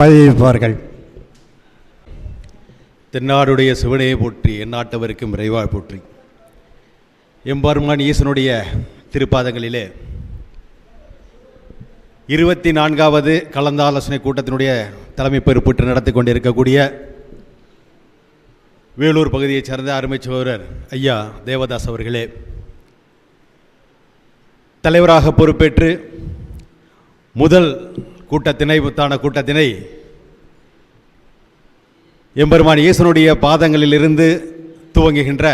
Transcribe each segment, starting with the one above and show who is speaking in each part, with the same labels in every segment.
Speaker 1: பதிவிப்பார்கள்.
Speaker 2: தென்னாடுடைய சிவனையை போற்றி எந்நாட்டவருக்கும் விரைவாக போற்றி. எம்பெருமான் ஈசனுடைய திருப்பாதங்களிலே 24வது கலந்தாலோசனை கூட்டத்தினுடைய தலைமை பொறுப்பேற்று நடத்தி கொண்டிருக்கக்கூடிய வேலூர் பகுதியைச் சேர்ந்த அருமை சகோதரர் ஐயா தேவதாஸ் அவர்களே, தலைவராக பொறுப்பேற்று முதல் கூட்டத்தினை எம்பெருமான் ஈசனுடைய பாதங்களிலிருந்து துவங்குகின்ற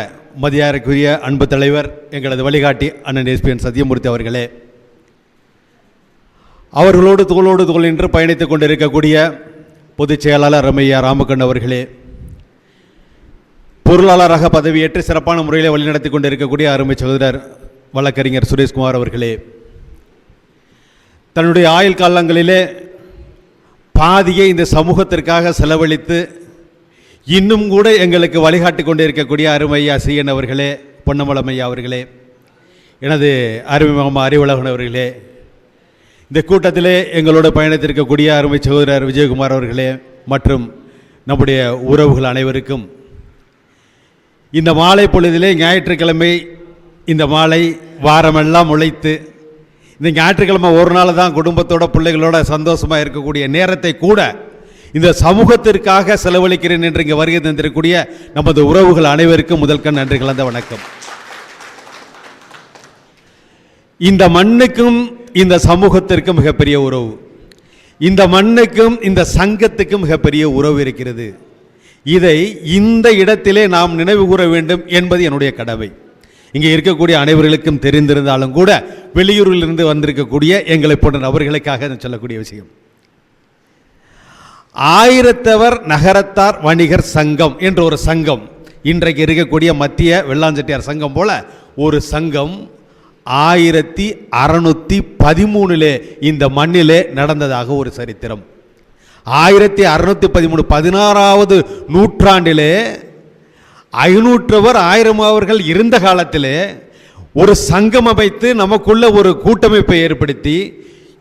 Speaker 2: மதியாருக்குரிய அன்பு தலைவர் எங்களது வழிகாட்டி அண்ணன் எஸ்பிஎன் சத்தியமூர்த்தி அவர்களே, அவர்களோடு தோள் நின்று பயணித்துக் கொண்டிருக்கக்கூடிய பொதுச் செயலாளர் ரமையா ராமகண்ண அவர்களே, பொருளாளராக பதவியேற்று சிறப்பான முறையில் வழிநடத்தி கொண்டிருக்கக்கூடிய அருமை சகோதரர் வழக்கறிஞர் சுரேஷ்குமார் அவர்களே, தன்னுடைய ஆயுள் காலங்களிலே பாதியை இந்த சமூகத்திற்காக செலவழித்து இன்னும் கூட எங்களுக்கு வழிகாட்டி கொண்டிருக்கக்கூடிய அருமையா சீயன் அவர்களே, பொன்னமலம் ஐயா அவர்களே, எனது அருமைமாமா அறிவுலகன் அவர்களே, இந்த கூட்டத்திலே எங்களோட பயணித்திருக்கக்கூடிய அருமை சகோதரர் விஜயகுமார் அவர்களே மற்றும் நம்முடைய உறவுகள் அனைவருக்கும் இந்த மாலை பொழுதிலே ஞாயிற்றுக்கிழமை இந்த மாலை வாரமெல்லாம் உழைத்து இந்த ஞாயிற்றுக்கிழமை ஒரு நாள் தான் குடும்பத்தோட பிள்ளைகளோட சந்தோஷமாக இருக்கக்கூடிய நேரத்தை கூட இந்த சமூகத்திற்காக செலவழிக்கிறேன் என்று இங்கே வருகை தந்திருக்கக்கூடிய நமது உறவுகள் அனைவருக்கும் முதல்கண் நன்றி கலந்த வணக்கம். இந்த மண்ணுக்கும் இந்த சமூகத்திற்கும் மிகப்பெரிய உறவு, இந்த மண்ணுக்கும் இந்த சங்கத்துக்கும் மிகப்பெரிய உறவு இருக்கிறது. இதை இந்த இடத்திலே நாம் நினைவு கூற வேண்டும் என்பது என்னுடைய கடமை. இங்கே இருக்கக்கூடிய அனைவர்களுக்கும் தெரிந்திருந்தாலும் கூட வெளியூரிலிருந்து வந்திருக்கக்கூடிய எங்களை போன்ற நபர்களுக்காக சொல்லக்கூடிய விஷயம், ஆயிரத்தவர் நகரத்தார் வணிகர் சங்கம் என்ற ஒரு சங்கம், இன்றைக்கு இருக்கக்கூடிய மத்திய வெள்ளாஞ்செட்டியார் சங்கம் போல ஒரு சங்கம் 1613 இந்த மண்ணிலே நடந்ததாக ஒரு சரித்திரம். 1613 16வது நூற்றாண்டிலே 500 அவர்கள் இருந்த காலத்திலே ஒரு சங்கம் அமைத்து நமக்குள்ள ஒரு கூட்டமைப்பை ஏற்படுத்தி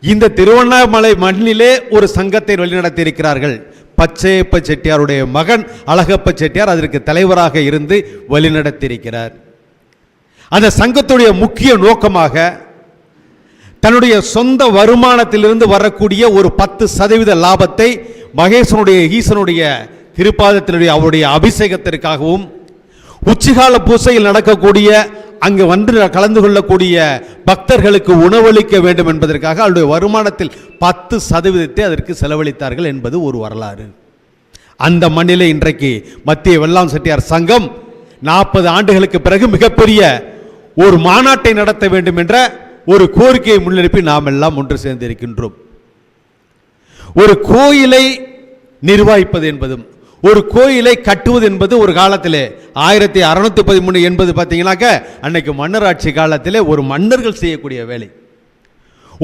Speaker 2: இந்த திருவண்ணாமலை மண்ணிலே ஒரு சங்கத்தை வழிநடத்தி இருக்கிறார்கள். பச்சையப்ப செட்டியாருடைய மகன் அழகப்ப செட்டியார் அதற்கு தலைவராக இருந்து வழிநடத்தியிருக்கிறார். அந்த சங்கத்துடைய முக்கிய நோக்கமாக தன்னுடைய சொந்த வருமானத்திலிருந்து வரக்கூடிய ஒரு 10% லாபத்தை மகேசனுடைய ஈசனுடைய திருப்பாதத்தினுடைய அவருடைய அபிஷேகத்திற்காகவும் உச்சிகால பூசையில் நடக்கக்கூடிய அங்கு வந்து கலந்து கொள்ளக்கூடிய பக்தர்களுக்கு உணவளிக்க வேண்டும் என்பதற்காக அவருடைய வருமானத்தில் 10% அதற்கு செலவழித்தார்கள் என்பது ஒரு வரலாறு. அந்த மண்ணிலே இன்றைக்கு மத்திய வெள்ளாம் செட்டியார் சங்கம் 40 ஆண்டுகளுக்கு பிறகு மிகப்பெரிய ஒரு மாநாட்டை நடத்த வேண்டும் என்ற ஒரு கோரிக்கையை முன்னெடுப்பி நாம் எல்லாம் ஒன்று சேர்ந்திருக்கின்றோம். ஒரு கோயிலை நிர்வகிப்பது என்பதும் ஒரு கோயிலை கட்டுவது என்பது ஒரு காலத்திலே 1613 என்பது பார்த்தீங்கன்னாக்க அன்னைக்கு மன்னராட்சி காலத்திலே ஒரு மன்னர்கள் செய்யக்கூடிய வேலை.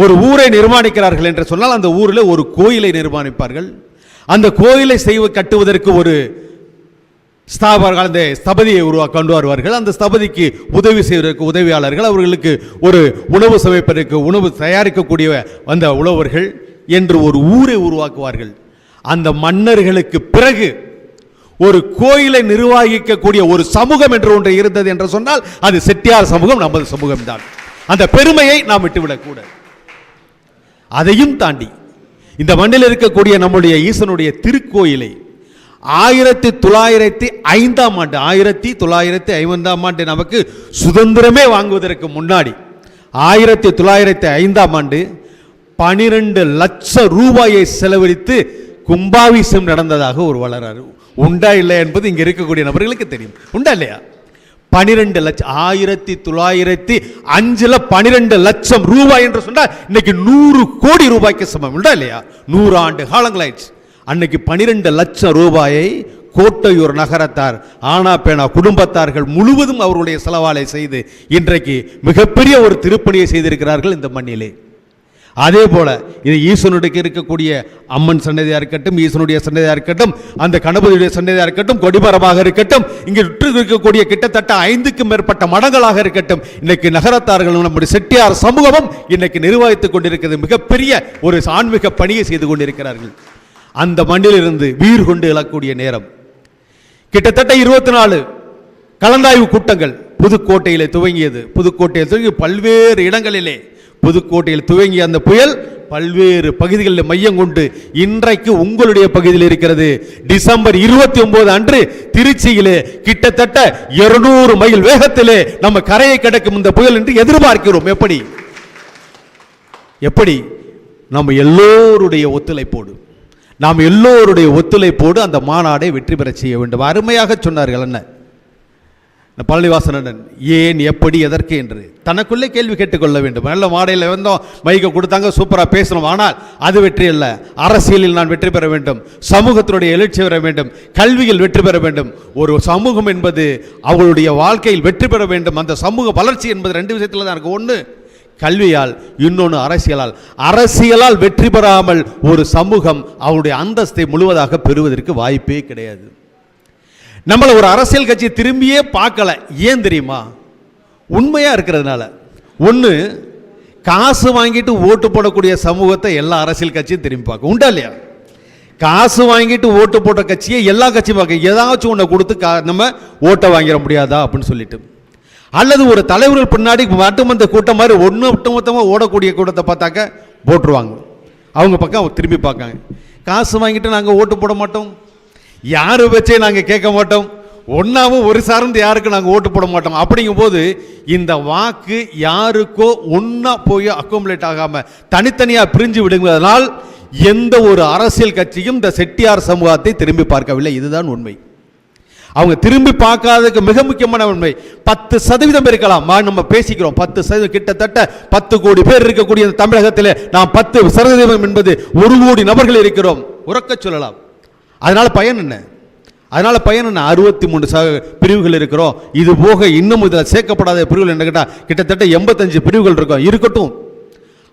Speaker 2: ஒரு ஊரை நிர்மாணிக்கிறார்கள் என்று சொன்னால் அந்த ஊரில் ஒரு கோயிலை நிர்மாணிப்பார்கள். அந்த கோயிலை கட்டுவதற்கு ஒரு ஸ்தாபர்கள் அந்த ஸ்தபதியை கொண்டு வருவார்கள். அந்த ஸ்தபதிக்கு உதவி செய்வதற்கு உதவியாளர்கள், அவர்களுக்கு ஒரு உணவு சமைப்பதற்கு உணவு தயாரிக்கக்கூடிய அந்த உழவர்கள் என்று ஒரு ஊரை உருவாக்குவார்கள். அந்த மன்னர்களுக்கு பிறகு ஒரு கோயிலை நிர்வகிக்கக்கூடிய ஒரு சமூகம் என்று ஒன்று இருந்தது என்று சொன்னால் அது செட்டியார் சமூகம், நமது சமூகம் தான். அந்த பெருமையை நாம் விட்டுவிடக்கூடாது. அதையும் தாண்டி இந்த மண்ணில் இருக்கக்கூடிய நம்முடைய ஈசனுடைய திருக்கோயிலை 1905 ஆண்டு நமக்கு சுதந்திரமே வாங்குவதற்கு முன்னாடி 1905 12 லட்சம் ரூபாயை செலவழித்து கும்பாபிஷேகம் நடந்ததாக ஒரு வரலாறு. உண்டா இல்லை என்பது இங்க இருக்கக்கூடிய நபர்களுக்கு தெரியும். உண்டா இல்லையா? 12 லட்சம் 1905 12 லட்சம் ரூபாய் என்று சொன்னால் இன்னைக்கு 100 கோடி ரூபாய்க்கு சமம். உண்டா இல்லையா? 100 ஆண்டு காலங்களாயிடுச்சு. அன்னைக்கு 12 லட்சம் ரூபாயை கோட்டையூர் நகரத்தார் ஆனா பேனா குடும்பத்தார்கள் முழுவதும் அவருடைய செலவாலை செய்து இன்றைக்கு மிகப்பெரிய ஒரு திருப்பணியை செய்திருக்கிறார்கள் இந்த மண்ணிலே. அதே போல இது ஈசனுடைய இருக்கக்கூடிய அம்மன் சன்னதியாக இருக்கட்டும், ஈசனுடைய சன்னதியாக இருக்கட்டும், அந்த கணபதியுடைய சன்னதியாக இருக்கட்டும், கொடிமரமாக இருக்கட்டும், இங்கு இருக்கக்கூடிய கிட்டத்தட்ட 5க்கும் மேற்பட்ட மடங்களாக இருக்கட்டும், இன்னைக்கு நகரத்தார்கள் நம்முடைய செட்டியார் சமூகமும் இன்னைக்கு நிர்வகித்துக் கொண்டிருக்கிறது. மிகப்பெரிய ஒரு ஆன்மீக பணியை செய்து கொண்டிருக்கிறார்கள். அந்த மண்ணிலிருந்து வீர் கொண்டு எழக்கூடிய நேரம். கிட்டத்தட்ட 24 கலந்தாய்வு கூட்டங்கள் புதுக்கோட்டையிலே துவங்கியது. புதுக்கோட்டையில் துவங்கி பல்வேறு இடங்களிலே புதுக்கோட்டையில் துவங்கிய அந்த புயல் பல்வேறு பகுதிகளில் மையம் கொண்டு இன்றைக்கு உங்களுடைய பகுதியில் இருக்கிறது. டிசம்பர் 29 அன்று திருச்சியிலே கிட்டத்தட்ட 200 மைல் வேகத்திலே நம்ம கரையை கடக்கும் இந்த புயல் என்று எதிர்பார்க்கிறோம். எப்படி நம்ம எல்லோருடைய ஒத்துழைப்போடு அந்த மாநாடை வெற்றி பெற செய்ய வேண்டும். அருமையாக சொன்னார்கள் என்ன பழனிவாசன், ஏன், எப்படி, எதற்கு என்று தனக்குள்ளே கேள்வி கேட்டுக்கொள்ள வேண்டும். நல்ல மாடையில் வந்தோம், மைக்கை கொடுத்தாங்க, சூப்பராக பேசணும். ஆனால் அது வெற்றி அல்ல. அரசியலில் நான் வெற்றி பெற வேண்டும், சமூகத்தினுடைய எழுச்சி பெற வேண்டும், கல்வியில் வெற்றி பெற வேண்டும். ஒரு சமூகம் என்பது அவளுடைய வாழ்க்கையில் வெற்றி பெற வேண்டும். அந்த சமூக வளர்ச்சி என்பது 2 விஷயத்தில் தான் இருக்கு. ஒன்று கல்வியால், இன்னொன்று அரசியலால். அரசியலால் வெற்றி பெறாமல் ஒரு சமூகம் அவருடைய அந்தஸ்தை முழுவதாக பெறுவதற்கு வாய்ப்பே கிடையாது. நம்மளை ஒரு அரசியல் கட்சி திரும்பியே பார்க்கல. ஏன் தெரியுமா? உண்மையா இருக்கிறதுனால. ஒன்று, காசு வாங்கிட்டு ஓட்டு போடக்கூடிய சமூகத்தை எல்லா அரசியல் கட்சியும் திரும்பி பார்க்க உண்டா இல்லையா? காசு வாங்கிட்டு ஓட்டு போட்ட கட்சியை எல்லா கட்சியும் பார்க்க, ஏதாச்சும் ஒன்றை கொடுத்து நம்ம ஓட்டை வாங்கிட முடியாதா அப்படின்னு சொல்லிட்டு. அல்லது ஒரு தலைவர்கள் பின்னாடி மட்டுமந்த கூட்டம் மாதிரி ஒட்டுமொத்தமாக ஓடக்கூடிய கூட்டத்தை பார்த்தாக்க போட்டுருவாங்க. அவங்க பக்கம் திரும்பி பார்க்காங்க. காசு வாங்கிட்டு நாங்கள் ஓட்டு போட மாட்டோம், யாரு வச்சே நாங்கள் கேட்க மாட்டோம், ஒன்றாவும் ஒரு சார்ந்து யாருக்கு நாங்கள் ஓட்டு போட மாட்டோம். அப்படிங்கும் போது இந்த வாக்கு யாருக்கோ ஒன்றா போய் அக்குமுலேட் ஆகாமல் தனித்தனியாக பிரிஞ்சு விடுவதனால் எந்த ஒரு அரசியல் கட்சியும் இந்த செட்டியார் சமூகத்தை திரும்பி பார்க்கவில்லை. இதுதான் உண்மை. அவங்க திரும்பி பார்க்காததுக்கு மிக முக்கியமான உண்மை. 10% இருக்கலாம், நம்ம பேசிக்கிறோம் 10%, கிட்டத்தட்ட 10 கோடி பேர் இருக்கக்கூடிய தமிழகத்தில் நாம் 10% என்பது 1 கோடி நபர்கள் இருக்கிறோம். உறக்க சொல்லலாம். அதனால பயன் என்ன? 63 பிரிவுகள் இருக்கிறோம். இது போக இன்னும் இதில் சேர்க்கப்படாத பிரிவுகள் என்ன கேட்டால் கிட்டத்தட்ட 85 பிரிவுகள் இருக்கும். இருக்கட்டும்,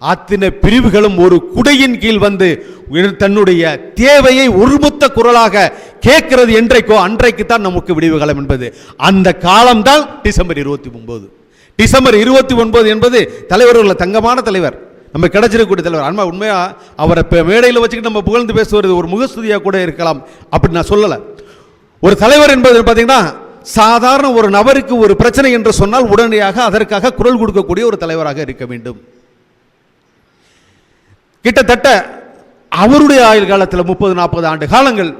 Speaker 2: அத்தனை பிரிவுகளும் ஒரு குடையின் கீழ் வந்து தன்னுடைய தேவையை ஒருமித்த குரலாக கேட்கிறது என்றைக்கோ அன்றைக்கு தான் நமக்கு விடிவு காலம் என்பது. அந்த காலம்தான் டிசம்பர் 29. டிசம்பர் 29 என்பது தலைவர்கள் தங்கமான தலைவர், நம்ம கிடைச்சிருக்கக்கூடிய தலைவர். அண்ணா உண்மையா அவரை மேடையில் வச்சுக்கிட்டு நம்ம புகழ்ந்து பேசுவது ஒரு முகஸ்துதியாக கூட இருக்கலாம், அப்படி நான் சொல்லலை. ஒரு தலைவர் என்பது பார்த்தீங்கன்னா சாதாரண ஒரு நபருக்கு ஒரு பிரச்சனை என்று சொன்னால் உடனடியாக அதற்காக குரல் கொடுக்கக்கூடிய ஒரு தலைவராக இருக்க வேண்டும். கிட்டத்தட்ட அவருடைய ஆயுள் காலத்தில் 30-40 ஆண்டு காலங்கள்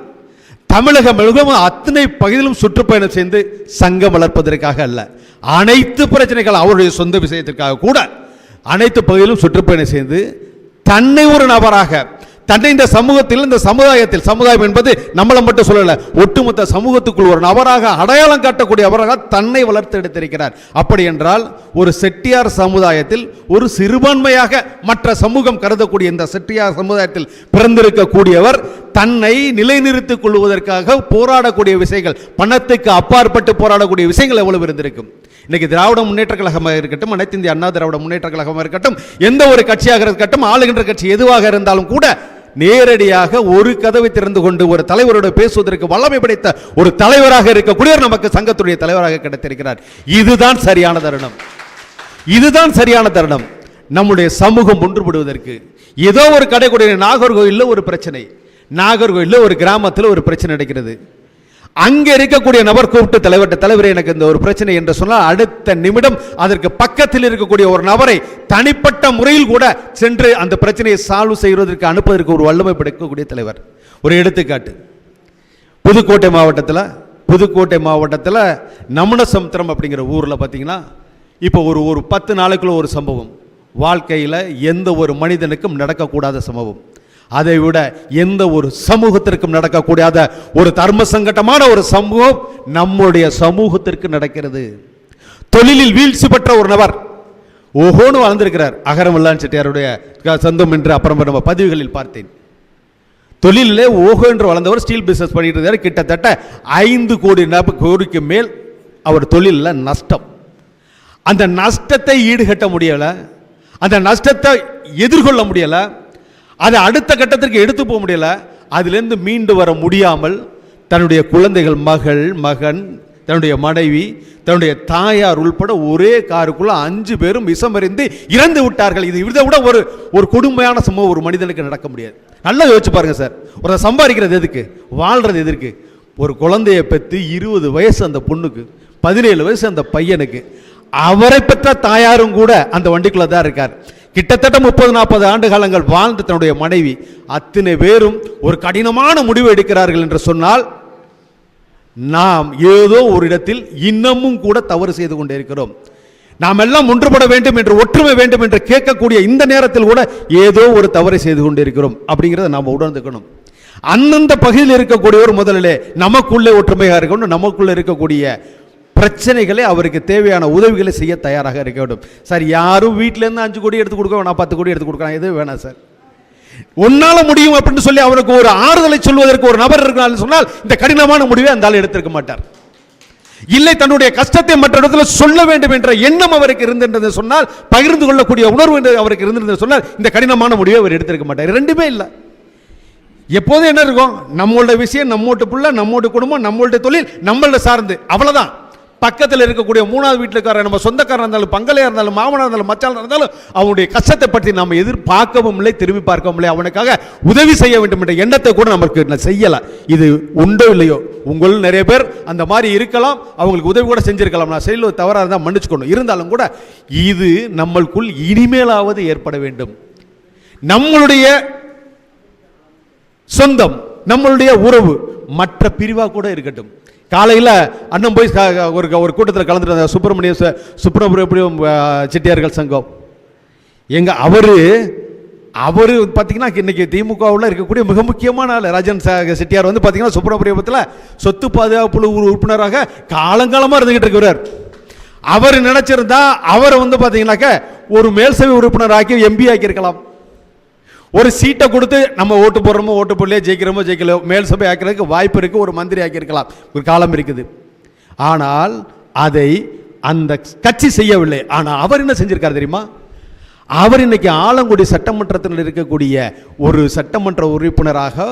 Speaker 2: தமிழகம் முழுவதும் அத்தனை பகுதியிலும் சுற்றுப்பயணம் செய்து சங்கம் வளர்ப்பதற்காக அல்ல, அனைத்து பிரச்சனைகள் அவருடைய சொந்த விஷயத்திற்காக கூட அனைத்து பகுதியிலும் சுற்றுப்பயணம் செய்து தன்னை ஒரு நபராக, தன்னை இந்த சமூகத்தில், இந்த சமுதாயத்தில், சமுதாயம் என்பது நம்மளை மட்டும் சொல்லல, ஒட்டுமொத்த சமூகத்துக்குள் ஒரு நபராக அடையாளம் காட்டக்கூடிய நபராக தன்னை வளர்த்து எடுத்திருக்கிறார். அப்படி என்றால் ஒரு செட்டியார் சமுதாயத்தில் ஒரு சிறுபான்மையாக மற்ற சமூகம் கருதக்கூடிய இந்த செட்டியார் சமுதாயத்தில் பிறந்திருக்கக்கூடியவர் தன்னை நிலைநிறுத்திக் கொள்வதற்காக போராடக்கூடிய விஷயங்கள், பணத்துக்கு அப்பாற்பட்டு போராடக்கூடிய விஷயங்கள் எவ்வளவு இருந்திருக்கும். இன்னைக்கு திராவிட முன்னேற்ற கழகமாக இருக்கட்டும், அனைத்து இந்திய அண்ணா திராவிட முன்னேற்ற கழகமாக இருக்கட்டும், எந்த ஒரு கட்சியாக இருக்கட்டும், ஆளுகின்ற கட்சி எதுவாக இருந்தாலும் கூட நேரடியாக ஒரு கதவை திறந்து கொண்டு ஒரு தலைவரோடு பேசுவதற்கு வல்லமை படைத்த ஒரு தலைவராக இருக்கக்கூடிய நமக்கு சங்கத்துடைய தலைவராக கிடைத்திருக்கிறார். இதுதான் சரியான தருணம். இதுதான் சரியான தருணம் நம்முடைய சமூகம் ஒன்றுபடுவதற்கு. ஏதோ ஒரு கடைக்குடைய நாகர்கோயிலில் ஒரு பிரச்சனை, நாகர்கோயிலில் ஒரு கிராமத்தில் ஒரு பிரச்சனை நடக்கிறது. அங்கே இருக்கக்கூடிய நபர் கூப்பிட்டு தலைவரே எனக்கு இந்த ஒரு பிரச்சனை என்று சொன்னால் அடுத்த நிமிடம் அதற்கு பக்கத்தில் இருக்கக்கூடிய ஒரு நபரை தனிப்பட்ட முறையில் கூட சென்று அந்த பிரச்சனையை சால்வ் செய்வதற்கு அனுப்புவதற்கு ஒரு வல்லமை படைக்கக்கூடிய தலைவர். ஒரு எடுத்துக்காட்டு, புதுக்கோட்டை மாவட்டத்தில் நமனசமுத்திரம் அப்படிங்கிற ஊரில் பார்த்தீங்கன்னா இப்போ ஒரு 10 நாளைக்குள்ள ஒரு சம்பவம், வாழ்க்கையில் எந்த ஒரு மனிதனுக்கும் நடக்கக்கூடாத சம்பவம், அதை விட எந்த ஒரு சமூகத்திற்கும் நடக்கக்கூடாத ஒரு தர்ம சங்கடமான ஒரு சமூகம் நம்முடைய சமூகத்திற்கு நடக்கிறது. தொழிலில் வீழ்ச்சி பெற்ற ஒரு நபர் ஓஹோன்னு வளர்ந்திருக்கிறார். அகரமல்லான் செட்டியாருடைய சொந்தம் என்று அப்புறம் நம்ம பதிவுகளில் பார்த்தேன். தொழிலே ஓஹோ என்று வளர்ந்தவர் ஸ்டீல் பிசினஸ் பண்ணிட்டு இருந்தார். கிட்டத்தட்ட 5 கோடிக்கு மேல் அவர் தொழிலில் நஷ்டம். அந்த நஷ்டத்தை ஈடுகட்ட முடியலை, அந்த நஷ்டத்தை எதிர்கொள்ள முடியலை, அதை அடுத்த கட்டத்திற்கு எடுத்து போக முடியல. அதிலிருந்து மீண்டு வர முடியாமல் தன்னுடைய குழந்தைகள், மகன், தன்னுடைய மனைவி, தன்னுடைய தாயார் உள்பட ஒரே காருக்குள்ள 5 பேரும் விஷமறிந்து இறந்து விட்டார்கள். இது இதை விட ஒரு கொடுமையான சம்பவம் ஒரு மனிதனுக்கு நடக்க முடியாது. நல்லா யோசிச்சு பாருங்க சார். ஒரு சம்பாதிக்கிறது எதுக்கு, வாழ்றது எதற்கு? ஒரு குழந்தையை பெற்று 20 வயசு அந்த பொண்ணுக்கு, 17 வயசு அந்த பையனுக்கு. அவரை பெற்ற தாயாரும் கூட அந்த வண்டிக்குள்ள தான் இருக்கார். கிட்டத்தட்ட 30-40 ஆண்டு காலங்கள் வாழ்ந்த தன்னுடைய மனைவி, அத்தனை பேரும் ஒரு கடினமான முடிவு எடுக்கிறார்கள் என்று சொன்னால், நாம் ஏதோ ஒரு இடத்தில் இன்னமும் கூட தவறு செய்து கொண்டே இருக்கிறோம். நாம் எல்லாம் ஒன்றுபட வேண்டும் என்று, ஒற்றுமை வேண்டும் என்று கேட்கக்கூடிய இந்த நேரத்தில் கூட ஏதோ ஒரு தவறை செய்து கொண்டே இருக்கிறோம் அப்படிங்கிறத நாம் உணர்ந்துக்கணும். அந்தந்த பகுதியில் இருக்கக்கூடியவர் முதலிலே நமக்குள்ளே ஒற்றுமையாக இருக்கணும். நமக்குள்ளே இருக்கக்கூடிய பிரச்சனைகளை, அவருக்கு தேவையான உதவிகளை செய்ய தயாராக இருக்க வேண்டும். சார், யாரும் வீட்டிலேருந்து 5 கோடி எடுத்து கொடுக்க வேணாம், 10 கோடி எடுத்து கொடுக்கலாம், எதுவும் வேணாம் சார். உன்னால முடியும் அப்படின்னு சொல்லி அவருக்கு ஒரு ஆறுதலை சொல்வதற்கு ஒரு நபர் இருக்கிறார் சொன்னால், இந்த கடினமான முடிவை அந்த ஆள் எடுத்திருக்க மாட்டார். இல்லை, தன்னுடைய கஷ்டத்தை மற்ற இடத்துல சொல்ல வேண்டும் என்ற எண்ணம் அவருக்கு இருந்திருந்தது சொன்னால், பகிர்ந்து கொள்ளக்கூடிய உணர்வு அவருக்கு இருந்திருந்தது சொன்னால், இந்த கடினமான முடிவை அவர் எடுத்திருக்க மாட்டார். ரெண்டுமே இல்லை. எப்போதும் என்ன இருக்கும், நம்மளோட விஷயம், நம்மோட பிள்ளை, நம்மோட குடும்பம், நம்மளோட தொழில், நம்மளோட சார்ந்து, அவ்வளவுதான். பக்கத்தில் இருக்கக்கூடிய 3வது வீட்டுக்காரர், நம்ம சொந்தக்காரர் இருந்தாலும், பங்களையா இருந்தாலும், மாமனார் இருந்தாலும், மச்சான் இருந்தாலும், அவனுடைய கஷ்டத்தை பற்றி நாம் எதிர்பார்க்கவும் இல்லை, திரும்பி பார்க்கவும் இல்லை. அவனுக்காக உதவி செய்ய வேண்டும் என்ற எண்ணத்தை கூட நமக்கு செய்யலாம். இது உண்டோ இல்லையோ, உங்களும் நிறைய பேர் அந்த மாதிரி இருக்கலாம், அவங்களுக்கு உதவி கூட செஞ்சிருக்கலாம். நான் செய்யல தவறாக இருந்தால் மன்னிச்சுக்கணும். இருந்தாலும் கூட இது நம்மளுக்குள் இனிமேலாவது ஏற்பட வேண்டும். நம்மளுடைய சொந்தம், நம்மளுடைய உறவு மற்ற பிரிவாக கூட இருக்கட்டும். காலையில் அண்ணன் போய் ஒரு கூட்டத்தில் கலந்துட்டு, சுப்பிரமணியம் செட்டியார்கள் சங்கம் அவரு பார்த்தீங்கன்னா இன்னைக்கு திமுகவில் இருக்கக்கூடிய மிக முக்கியமான ஆள் ராஜன் செட்டியார் பார்த்தீங்கன்னா சுப்பிரமணியத்தில் சொத்து பாதுகாப்பு உறுப்பினராக காலங்காலமாக இருந்துகிட்டு இருக்கிறார். அவர் நினைச்சிருந்தா அவர் பார்த்தீங்கன்னாக்க ஒரு மேல்சபை உறுப்பினர் ஆக்கி எம்பி ஆக்கியிருக்கலாம். ஒரு சீட்டை கொடுத்து நம்ம ஓட்டு போடுறோமோ ஓட்டு போடலையே, ஜெயிக்கிறோமோ ஜெயிக்கலையோ, மேல் சபை ஆக்கிறதுக்கு வாய்ப்பு இருக்குது. ஒரு மந்திரி ஆக்கியிருக்கலாம், ஒரு காலம் இருக்குது. ஆனால் அதை அந்த கட்சி செய்யவில்லை. ஆனால் அவர் என்ன செஞ்சிருக்காரு தெரியுமா? அவர் இன்னைக்கு ஆலங்குடி சட்டமன்றத்தில் இருக்கக்கூடிய ஒரு சட்டமன்ற உறுப்பினராக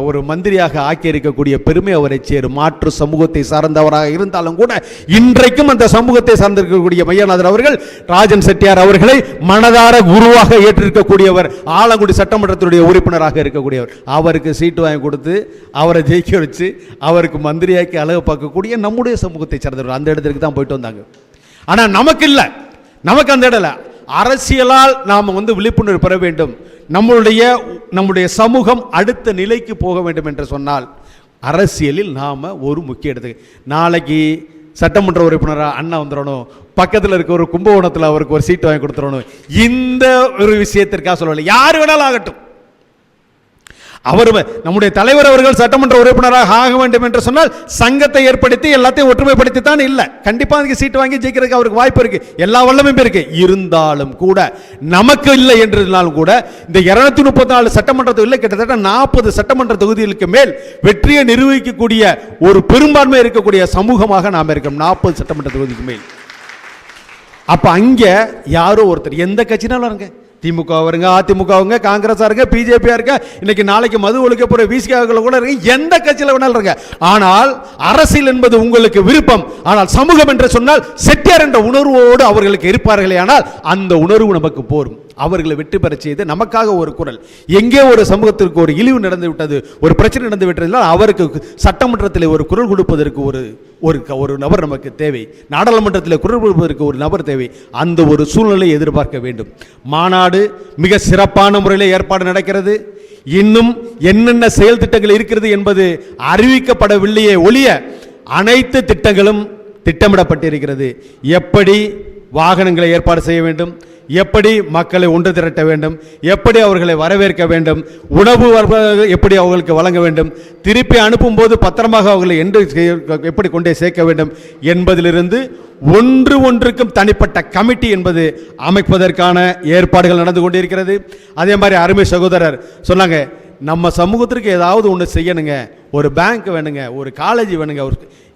Speaker 2: ஒரு மந்திரியாக ஆக்கி இருக்கக்கூடிய பெருமை அவரை சேரும். மாற்று சமூகத்தை சார்ந்தவராக இருந்தாலும் கூட இன்றைக்கும் அந்த சமூகத்தை சார்ந்திருக்கக்கூடிய மையநாதன் அவர்கள் ராஜன் செட்டியார் அவர்களை மனதார குருவாக ஏற்றிருக்கக்கூடியவர், ஆலங்குடி சட்டமன்றத்தினுடைய உறுப்பினராக இருக்கக்கூடியவர். அவருக்கு சீட்டு வாங்கி கொடுத்து அவரை ஜெயிக்க வச்சு அவருக்கு மந்திரியாக்கி அழகு பார்க்கக்கூடிய நம்முடைய சமூகத்தை சார்ந்தவர் அந்த இடத்துக்கு தான் போயிட்டு வந்தாங்க. ஆனால் நமக்கு இல்லை, நமக்கு அந்த இடத்துல அரசியலால் நாம் விழிப்புணர்வு பெற வேண்டும். நம்முடைய சமூகம் அடுத்த நிலைக்கு போக வேண்டும் என்று சொன்னால் அரசியலில் நாம் ஒரு முக்கிய இடத்துக்கு, நாளைக்கு சட்டமன்ற உறுப்பினராக அண்ணா வந்துடணும், பக்கத்தில் இருக்க ஒரு கும்பகோணத்தில் அவருக்கு ஒரு சீட்டு வாங்கி கொடுத்துடணும், இந்த ஒரு விஷயத்திற்காக சொல்லலை. யார் வேணாலும் ஆகட்டும். அவர் நம்முடைய தலைவர் அவர்கள் சட்டமன்ற உறுப்பினராக ஆக வேண்டும் என்று சொன்னால் சங்கத்தை ஏற்படுத்தி எல்லாத்தையும் ஒற்றுமைப்படுத்தி தான் இல்லை. கண்டிப்பாக அதுக்கு சீட்டு வாங்கி ஜெயிக்கிறதுக்கு அவருக்கு வாய்ப்பு இருக்கு, எல்லா வல்லமையும் இருக்கு. இருந்தாலும் கூட நமக்கு இல்லை என்றாலும் கூட இந்த 234 சட்டமன்ற தொகுதியில் கிட்டத்தட்ட 40 சட்டமன்ற தொகுதிகளுக்கு மேல் வெற்றியை நிரூபிக்கக்கூடிய ஒரு பெரும்பான்மை இருக்கக்கூடிய சமூகமாக நாம் இருக்கோம். 40 சட்டமன்ற தொகுதிக்கு மேல். அப்ப அங்க யாரோ ஒருத்தர், எந்த கட்சினாலும் இருங்க, திமுக வருங்க, அதிமுக வருங்க, காங்கிரஸ் இருங்க, பிஜேபி இருக்க, இன்னைக்கு நாளைக்கு மது ஒழிக்க போற விசிகாக்கள் கூட இருக்கு, எந்த கட்சியில வேணாலும் இருங்க. ஆனால் அரசியல் என்பது உங்களுக்கு விருப்பம். ஆனால் சமூகம் என்று சொன்னால் செட்டியார் என்ற உணர்வோடு அவர்களுக்கு இருப்பார்களே, ஆனால் அந்த உணர்வு நமக்கு போரும். அவர்களை வெற்றி பெற செய்து நமக்காக ஒரு குரல், எங்கே ஒரு சமூகத்திற்கு ஒரு இழிவு நடந்து விட்டது, ஒரு பிரச்சனை நடந்து விட்டதால் அவருக்கு சட்டமன்றத்தில் ஒரு குரல் கொடுப்பதற்கு ஒரு நபர் நமக்கு தேவை, நாடாளுமன்றத்தில் குரல் கொடுப்பதற்கு ஒரு நபர் தேவை. அந்த ஒரு சூழ்நிலை எதிர்பார்க்க வேண்டும். மாநாடு மிக சிறப்பான முறையில் ஏற்பாடு நடக்கிறது. இன்னும் என்னென்ன செயல் திட்டங்கள் இருக்கிறது என்பது அறிவிக்கப்படவில்லையே ஒழிய அனைத்து திட்டங்களும் திட்டமிடப்பட்டிருக்கிறது. எப்படி வாகனங்களை ஏற்பாடு செய்ய வேண்டும், எப்படி மக்களை ஒன்று திரட்ட வேண்டும், எப்படி அவர்களை வரவேற்க வேண்டும், உணவு எப்படி அவர்களுக்கு வழங்க வேண்டும், திருப்பி அனுப்பும் போது பத்திரமாக அவர்களை எப்படி கொண்டே சேர்க்க வேண்டும் என்பதிலிருந்து ஒன்றுக்கும் தனிப்பட்ட கமிட்டி என்பது அமைப்பதற்கான ஏற்பாடுகள் நடந்து கொண்டிருக்கிறது. அதே மாதிரி அருமை சகோதரர் சொன்னாங்க, நம்ம சமூகத்திற்கு ஏதாவது ஒன்று செய்யணுங்க, ஒரு பேங்க் வேணுங்க, ஒரு காலேஜ் வேணுங்க,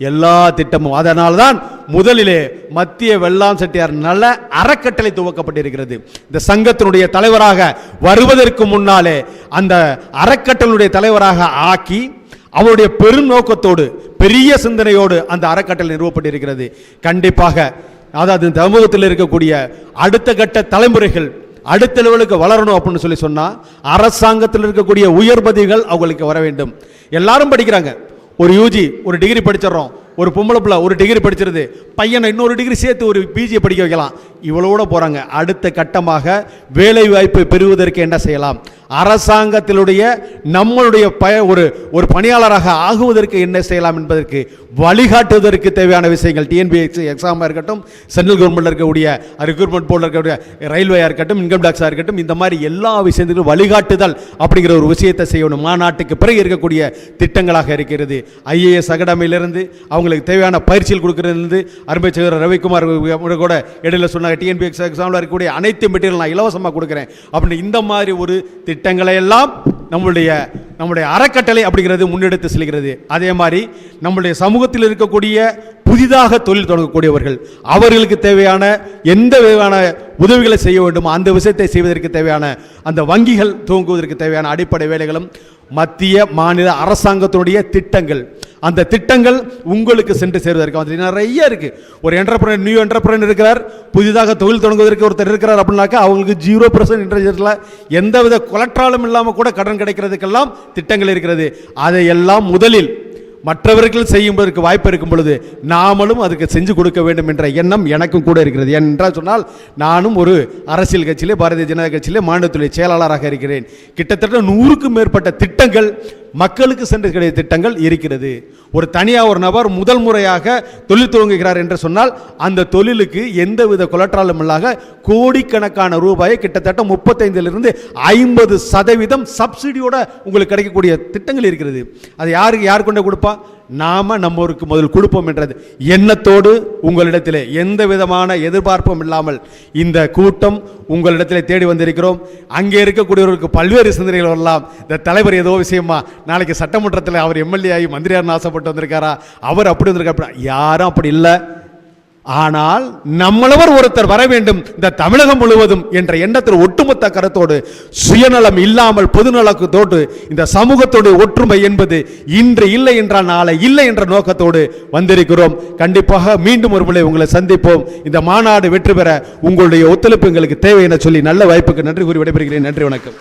Speaker 2: எல்லா திட்டமும். அதனால தான் முதலிலே மத்திய வெள்ளாம் செட்டியார் நல்ல அறக்கட்டளை துவக்கப்பட்டிருக்கிறது. இந்த சங்கத்தினுடைய தலைவராக வருவதற்கு முன்னாலே அந்த அறக்கட்டளையுடைய தலைவராக ஆக்கி அவருடைய பெரும் நோக்கத்தோடு பெரிய சிந்தனையோடு அந்த அறக்கட்டளை நிறுவப்பட்டிருக்கிறது. கண்டிப்பாக அதாவது இந்த சமூகத்தில் இருக்கக்கூடிய அடுத்த கட்ட தலைமுறைகள் அடுத்த லெவலுக்கு வளரணும் அப்படின்னு சொன்னா அரசாங்கத்தில் இருக்கக்கூடிய உயர் பதவிகள் அவங்களுக்கு வர வேண்டும். எல்லாரும் படிக்கிறாங்க, ஒரு யூஜி ஒரு டிகிரி படிச்சிடறோம், ஒரு பொம்பளை பிள்ளை ஒரு டிகிரி படிச்சிருது, பையனை இன்னொரு டிகிரி சேர்த்து ஒரு பிஜியை படிக்க வைக்கலாம், இவ்வளோட போறாங்க. அடுத்த கட்டமாக வேலை வாய்ப்பை பெறுவதற்கு என்ன செய்யலாம், அரசாங்கத்தினுடைய நம்மளுடைய ஒரு பணியாளராக ஆகுவதற்கு என்ன செய்யலாம் என்பதற்கு வழிகாட்டுவதற்கு தேவையான விஷயங்கள் டிஎன்பிஎஸ்சி எக்ஸாமாக இருக்கட்டும், சென்ட்ரல் கவர்மெண்ட்டில் இருக்கக்கூடிய ரெக்ரூட்மெண்ட் போர்டில் இருக்கக்கூடிய ரயில்வேயாக இருக்கட்டும், இன்கம் டேக்ஸாக இருக்கட்டும், இந்த மாதிரி எல்லா விஷயத்திலும் வழிகாட்டுதல் அப்படிங்கிற ஒரு விஷயத்தை செய்யணும். மாநாட்டுக்கு பிறகு இருக்கக்கூடிய திட்டங்களாக இருக்கிறது. ஐஏஎஸ் அகாடமியிலிருந்து அவங்களுக்கு தேவையான பயிற்சிகள் கொடுக்கறதுலேருந்து அருமை சகோதரர் ரவிக்குமார் கூட இடையில சொன்னாங்க, டிஎன்பிஎஸ்சி எக்ஸாமில் இருக்கக்கூடிய அனைத்து மெட்டீரியல் நான் இலவசமாக கொடுக்குறேன் அப்படின்னு. இந்த மாதிரி ஒரு திட்டங்களை எல்லாம் நம்முடைய அறக்கட்டளை அப்படிங்கிறது முன்னெடுத்து செல்கிறது. அதே மாதிரி நம்முடைய சமூகத்தில் இருக்கக்கூடிய புதிதாக தொழில் தொடங்கக்கூடியவர்கள் அவர்களுக்கு தேவையான எந்த விதமான உதவிகளை செய்ய வேண்டும் அந்த விஷயத்தை செய்வதற்கு தேவையான அந்த வங்கிகள் துவங்குவதற்கு தேவையான அடிப்படை வேலைகளும் மத்திய மாநில அரசாங்கத்தினுடைய திட்டங்கள், அந்த திட்டங்கள் உங்களுக்கு சென்று சேருவதற்கு நிறைய இருக்கு. ஒரு என்டர்பிரனர் நியூ என்டர்பிரனர் இருக்கிறார், புதிதாக தொழில் தொடங்குவதற்கு ஒருத்தர் இருக்கிறார் அப்படின்னாக்கா அவங்களுக்கு 0% இன்ட்ரெஸ்ட்ல எந்தவித கொலட்ராலும் இல்லாமல் கூட கடன் கிடைக்கிறதுக்கெல்லாம் திட்டங்கள் இருக்கிறது. அதையெல்லாம் முதலில் மற்றவர்கள் செய்யும்பதற்கு வாய்ப்பு இருக்கும் பொழுது நாமளும் அதுக்கு செஞ்சு கொடுக்க வேண்டும் என்ற எண்ணம் எனக்கும் கூட இருக்கிறது. ஏனென்றால் சொன்னால் நானும் ஒரு அரசியல் கட்சியிலே பாரதிய ஜனதா கட்சியிலே மாநிலத்துறை செயலாளராக இருக்கிறேன். கிட்டத்தட்ட 100க்கும் மேற்பட்ட திட்டங்கள் மக்களுக்கு சென்று கிடைத்த திட்டங்கள் இருக்கிறது. ஒரு தனியாக ஒரு நபர் முதல் முறையாக தொழில் துவங்குகிறார் என்று சொன்னால் அந்த தொழிலுக்கு எந்தவித கொலட்ராலும் இல்லாத கோடிக்கணக்கான ரூபாயை கிட்டத்தட்ட 35% 50% சப்சிடியோட உங்களுக்கு கிடைக்கக்கூடிய திட்டங்கள் இருக்கிறது. அது யார் கொண்டு கொடுப்பா? நாம நம்மருக்கு முதல் கொடுப்போம் என்றது எண்ணத்தோடு உங்களிடத்தில் எந்த விதமான எதிர்பார்ப்பும் இல்லாமல் இந்த கூட்டம் உங்களிடத்தில் தேடி வந்திருக்கிறோம். அங்கே இருக்கக்கூடியவர்களுக்கு பல்வேறு சிந்தனைகள் வரலாம். இந்த தலைவர் ஏதோ விஷயமா நாளைக்கு சட்டமன்றத்தில் அவர் எம்எல்ஏ ஆகி மந்திரியார் ஆசைப்பட்டு வந்திருக்காரா, அவர் அப்படி வந்திருக்காரு, யாரும் அப்படி இல்லை. ஆனால் நம்மளவர் ஒருத்தர் வர வேண்டும் இந்த தமிழகம் முழுவதும் என்ற எண்ணத்தில் ஒட்டுமொத்த கருத்தோடு சுயநலம் இல்லாமல் பொதுநலத்தோடு இந்த சமூகத்தோடு ஒற்றுமை என்பது இன்று இல்லை என்றால் நாளை இல்லை என்ற நோக்கத்தோடு வந்திருக்கிறோம். கண்டிப்பாக மீண்டும் ஒரு முறை உங்களை சந்திப்போம். இந்த மாநாடு வெற்றி பெற உங்களுடைய ஒத்துழைப்பு எங்களுக்கு தேவை என சொல்லி நல்ல வாய்ப்புக்கு நன்றி கூறி விடைபெறுகிறேன். நன்றி, வணக்கம்.